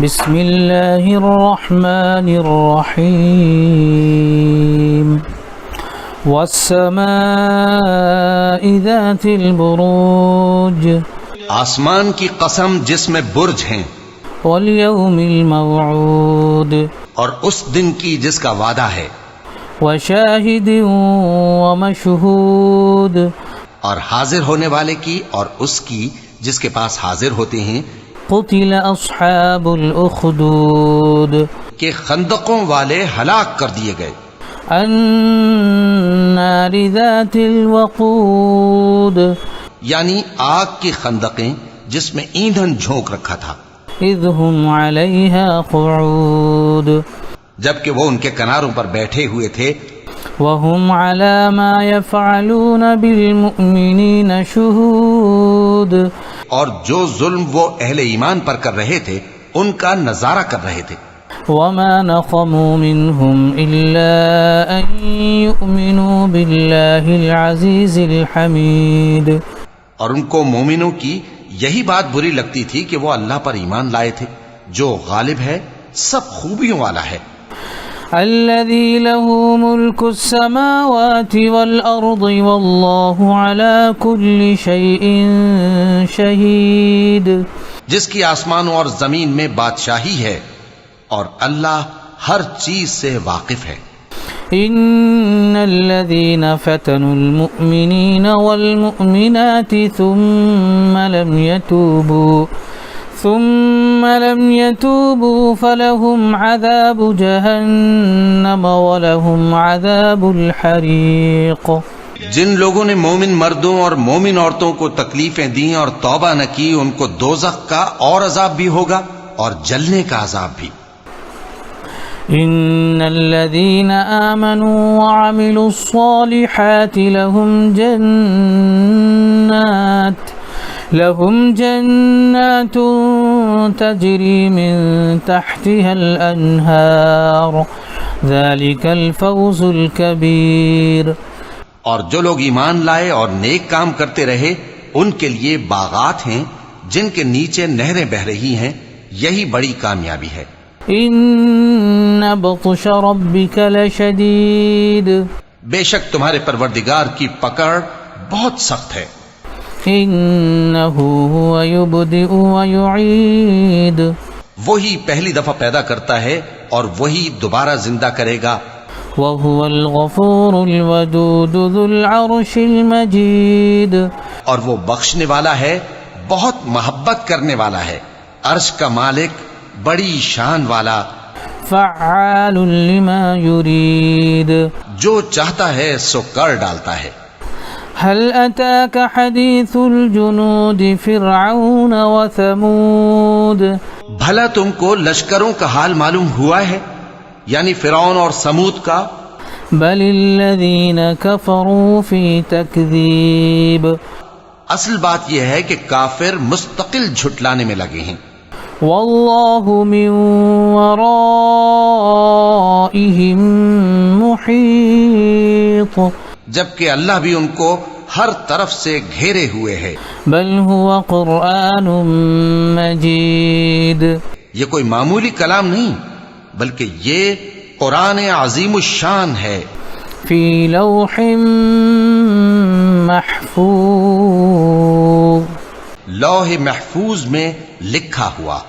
بسم اللہ الرحمن الرحیم والسماء ذات البروج آسمان کی قسم جس میں برج ہیں، والیوم الموعود اور اس دن کی جس کا وعدہ ہے، وشاہد ومشہود اور حاضر ہونے والے کی اور اس کی جس کے پاس حاضر ہوتے ہیں، قتل اصحاب الاخدود کہ خندقوں والے ہلاک کر دیے گئے، النار ذات الوقود یعنی آگ کی خندقیں جس میں ایندھن جھونک رکھا تھا، اذ هم علیہا قعود جبکہ وہ ان کے کناروں پر بیٹھے ہوئے تھے، وهم على ما يفعلون بالمؤمنین شہود اور جو ظلم وہ اہل ایمان پر کر رہے تھے ان کا نظارہ کر رہے تھے۔ وما نقموا منهم إلا أن يؤمنوا بالله العزيز الحميد اور ان کو مومنوں کی یہی بات بری لگتی تھی کہ وہ اللہ پر ایمان لائے تھے جو غالب ہے، سب خوبیوں والا ہے، الذي له ملك السماوات والأرض والله على كل شيء شهيد جس کی آسمانوں اور زمین میں بادشاہی ہے اور اللہ ہر چیز سے واقف ہے۔ إن الذين فتنوا المؤمنين والمؤمنات ثم لم يتوبوا فلهم عذاب جهنم ولهم عذاب الحريق جن لوگوں نے مومن مردوں اور مومن عورتوں کو تکلیفیں دیں اور توبہ نہ کی، ان کو دوزخ کا اور عذاب بھی ہوگا اور جلنے کا عذاب بھی۔ إن الذين آمنوا وعملوا الصالحات لهم جنات تجري من تحتها الأنهار ذلك الفوز الكبير اور جو لوگ ایمان لائے اور نیک کام کرتے رہے ان کے لیے باغات ہیں جن کے نیچے نہریں بہہ رہی ہیں، یہی بڑی کامیابی ہے۔ إن بطش ربك لشديد بے شک تمہارے پروردگار کی پکڑ بہت سخت ہے، إنه هو يبدئ ويعيد وہی پہلی دفعہ پیدا کرتا ہے اور وہی دوبارہ زندہ کرے گا، وهو الغفور الودود ذو العرش المجيد اور وہ بخشنے والا ہے، بہت محبت کرنے والا ہے، عرش کا مالک، بڑی شان والا، فعال لما يريد جو چاہتا ہے سو کر ڈالتا ہے۔ هل أتاك حديث الجنود فرعون وثمود بھلا تم کو لشکروں کا حال معلوم ہوا ہے، یعنی فرعون اور سمود کا؟ بل الذين كفروا في تكذيب اصل بات یہ ہے کہ کافر مستقل جھٹلانے میں لگے ہیں، والله من ورائهم محيط جبکہ اللہ بھی ان کو ہر طرف سے گھیرے ہوئے ہے۔ بل هو قرآن مجید یہ کوئی معمولی کلام نہیں بلکہ یہ قرآن عظیم الشان ہے، فی لوح محفوظ لوح محفوظ میں لکھا ہوا۔